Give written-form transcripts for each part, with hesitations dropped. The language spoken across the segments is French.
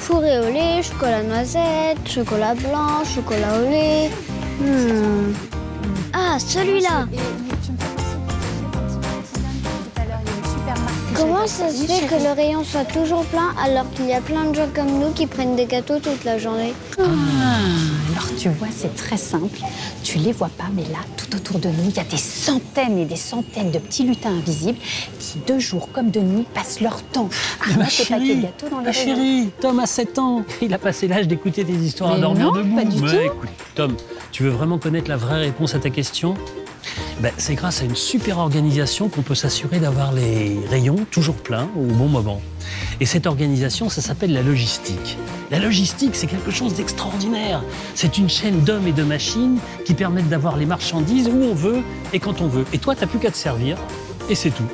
fourré au lait, chocolat noisette, chocolat blanc, chocolat au lait. Ah, celui-là. Comment ça se fait que le rayon soit toujours plein alors qu'il y a plein de gens comme nous qui prennent des gâteaux toute la journée? Alors tu vois, c'est très simple. Tu les vois pas, mais là, tout autour de nous, il y a des centaines et des centaines de petits lutins invisibles qui, de jour comme de nuit, passent leur temps à mettre des paquets de gâteaux dans les rayons. Chérie, Tom a 7 ans. Il a passé l'âge d'écouter des histoires à dormir debout. Pas du tout. Écoute, Tom, tu veux vraiment connaître la vraie réponse à ta question? C'est grâce à une super organisation qu'on peut s'assurer d'avoir les rayons toujours pleins au bon moment. Et cette organisation, ça s'appelle la logistique. La logistique, c'est quelque chose d'extraordinaire. C'est une chaîne d'hommes et de machines qui permettent d'avoir les marchandises où on veut et quand on veut. Et toi, t'as plus qu'à te servir et c'est tout.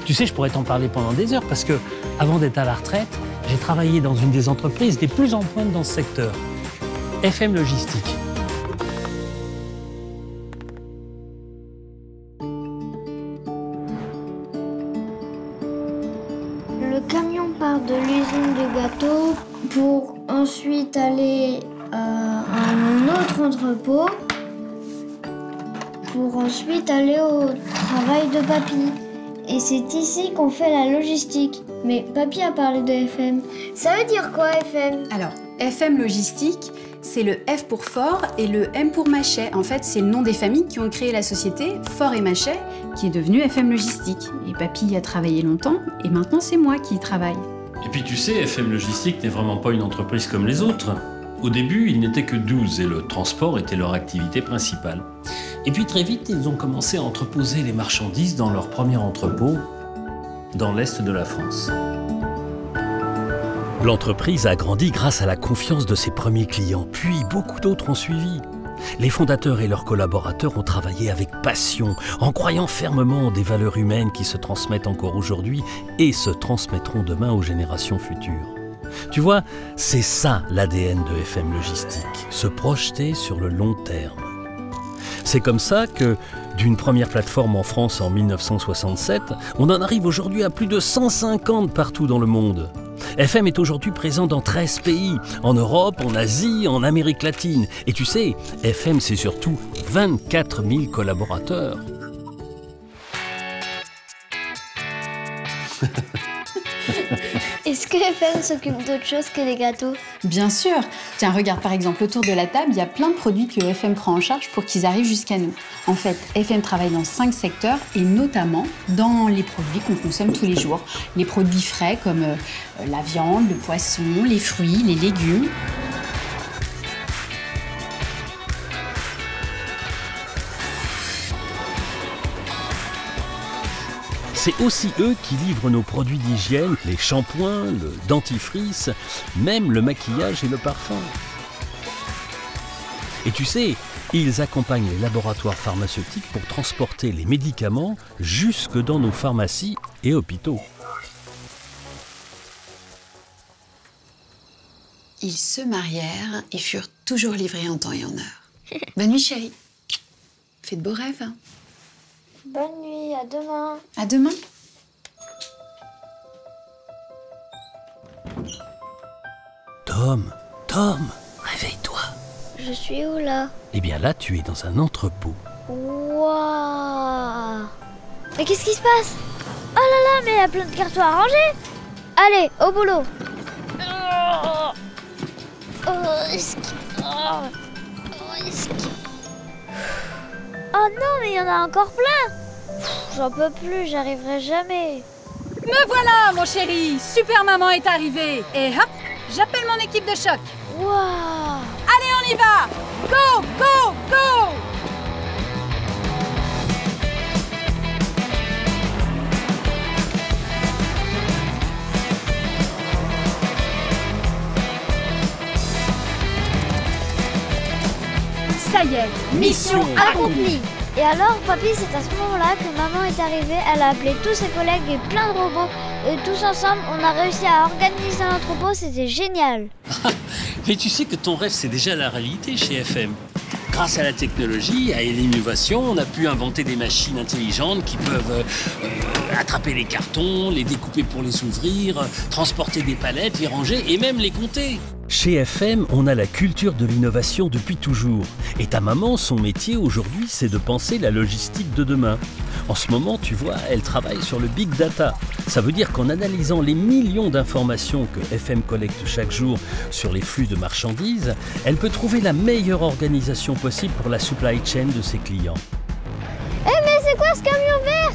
Tu sais, je pourrais t'en parler pendant des heures parce que, avant d'être à la retraite, j'ai travaillé dans une des entreprises les plus en pointe dans ce secteur. FM Logistique. Le camion part de l'usine du gâteau pour ensuite aller à un autre entrepôt pour ensuite aller au travail de papy. Et c'est ici qu'on fait la logistique. Mais papy a parlé de FM. Ça veut dire quoi FM? Alors, FM Logistique, c'est le F pour Fort et le M pour Machet. En fait, c'est le nom des familles qui ont créé la société Fort et Machet, qui est devenue FM Logistique. Et papy y a travaillé longtemps, et maintenant c'est moi qui y travaille. Et puis tu sais, FM Logistique n'est vraiment pas une entreprise comme les autres. Au début, ils n'étaient que 12 et le transport était leur activité principale. Et puis très vite, ils ont commencé à entreposer les marchandises dans leur premier entrepôt, dans l'est de la France. L'entreprise a grandi grâce à la confiance de ses premiers clients, puis beaucoup d'autres ont suivi. Les fondateurs et leurs collaborateurs ont travaillé avec passion, en croyant fermement en des valeurs humaines qui se transmettent encore aujourd'hui et se transmettront demain aux générations futures. Tu vois, c'est ça l'ADN de FM Logistique, se projeter sur le long terme. C'est comme ça que, d'une première plateforme en France en 1967, on en arrive aujourd'hui à plus de 150 partout dans le monde. FM est aujourd'hui présent dans 13 pays, en Europe, en Asie, en Amérique latine. Et tu sais, FM c'est surtout 24 000 collaborateurs. Est-ce que FM s'occupe d'autre chose que des gâteaux? Bien sûr. Tiens, regarde par exemple autour de la table, il y a plein de produits que FM prend en charge pour qu'ils arrivent jusqu'à nous. En fait, FM travaille dans 5 secteurs et notamment dans les produits qu'on consomme tous les jours. Les produits frais comme la viande, le poisson, les fruits, les légumes. C'est aussi eux qui livrent nos produits d'hygiène, les shampoings, le dentifrice, même le maquillage et le parfum. Et tu sais, ils accompagnent les laboratoires pharmaceutiques pour transporter les médicaments jusque dans nos pharmacies et hôpitaux. Ils se marièrent et furent toujours livrés en temps et en heure. Bonne nuit, chérie. Fais de beaux rêves. Hein. Bonne nuit, à demain. À demain. Tom, réveille-toi. Je suis où là? Eh bien là, tu es dans un entrepôt. Waouh! Mais qu'est-ce qui se passe? Oh là là, mais il y a plein de cartons à ranger! Allez, au boulot! Oh non, mais il y en a encore plein! J'en peux plus, j'arriverai jamais. Me voilà, mon chéri! Super maman est arrivée! Et hop, j'appelle mon équipe de choc! Waouh! Allez, on y va! Go, go, go! Ça y est, mission accomplie! Et alors, papy, c'est à ce moment-là que maman est arrivée. Elle a appelé tous ses collègues et plein de robots. Et tous ensemble, on a réussi à organiser un entrepôt. C'était génial. Mais tu sais que ton rêve, c'est déjà la réalité chez FM. grâce à la technologie, à l'innovation, on a pu inventer des machines intelligentes qui peuvent attraper les cartons, les découper pour les ouvrir, transporter des palettes, les ranger et même les compter. Chez FM, on a la culture de l'innovation depuis toujours. Et ta maman, son métier aujourd'hui, c'est de penser la logistique de demain. En ce moment, tu vois, elle travaille sur le big data. Ça veut dire qu'en analysant les millions d'informations que FM collecte chaque jour sur les flux de marchandises, elle peut trouver la meilleure organisation possible pour la supply chain de ses clients. Mais c'est quoi ce camion vert?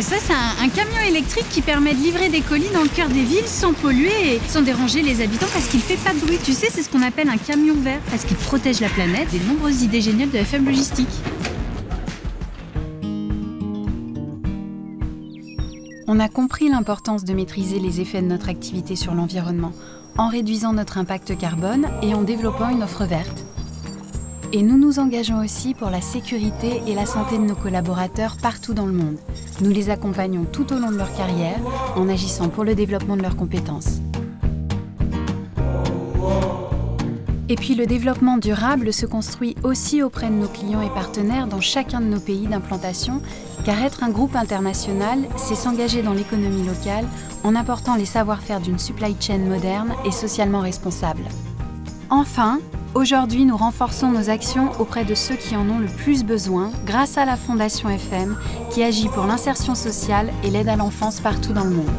Ça, c'est un camion électrique qui permet de livrer des colis dans le cœur des villes sans polluer et sans déranger les habitants parce qu'il fait pas de bruit. Tu sais, c'est ce qu'on appelle un camion vert parce qu'il protège la planète des nombreuses idées géniales de FM Logistique. On a compris l'importance de maîtriser les effets de notre activité sur l'environnement en réduisant notre impact carbone et en développant une offre verte. Et nous nous engageons aussi pour la sécurité et la santé de nos collaborateurs partout dans le monde. Nous les accompagnons tout au long de leur carrière en agissant pour le développement de leurs compétences. Et puis le développement durable se construit aussi auprès de nos clients et partenaires dans chacun de nos pays d'implantation, car être un groupe international, c'est s'engager dans l'économie locale en apportant les savoir-faire d'une supply chain moderne et socialement responsable. Enfin, aujourd'hui, nous renforçons nos actions auprès de ceux qui en ont le plus besoin grâce à la Fondation FM qui agit pour l'insertion sociale et l'aide à l'enfance partout dans le monde.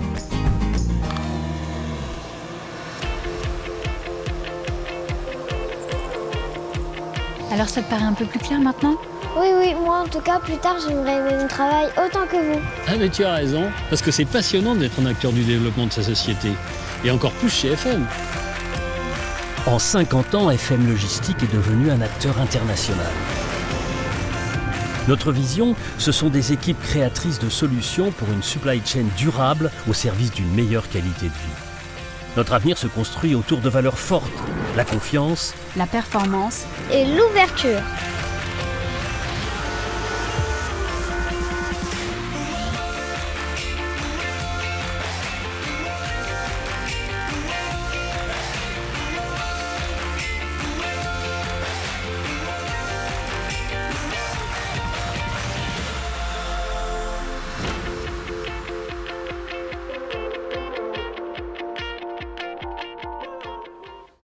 Alors ça te paraît un peu plus clair maintenant ? Oui, moi en tout cas, plus tard, j'aimerais aimer mon travail autant que vous. Ah mais tu as raison, parce que c'est passionnant d'être un acteur du développement de sa société. Et encore plus chez FM. En 50 ans, FM Logistique est devenu un acteur international. Notre vision, ce sont des équipes créatrices de solutions pour une supply chain durable au service d'une meilleure qualité de vie. Notre avenir se construit autour de valeurs fortes, la confiance, La performance Et l'ouverture.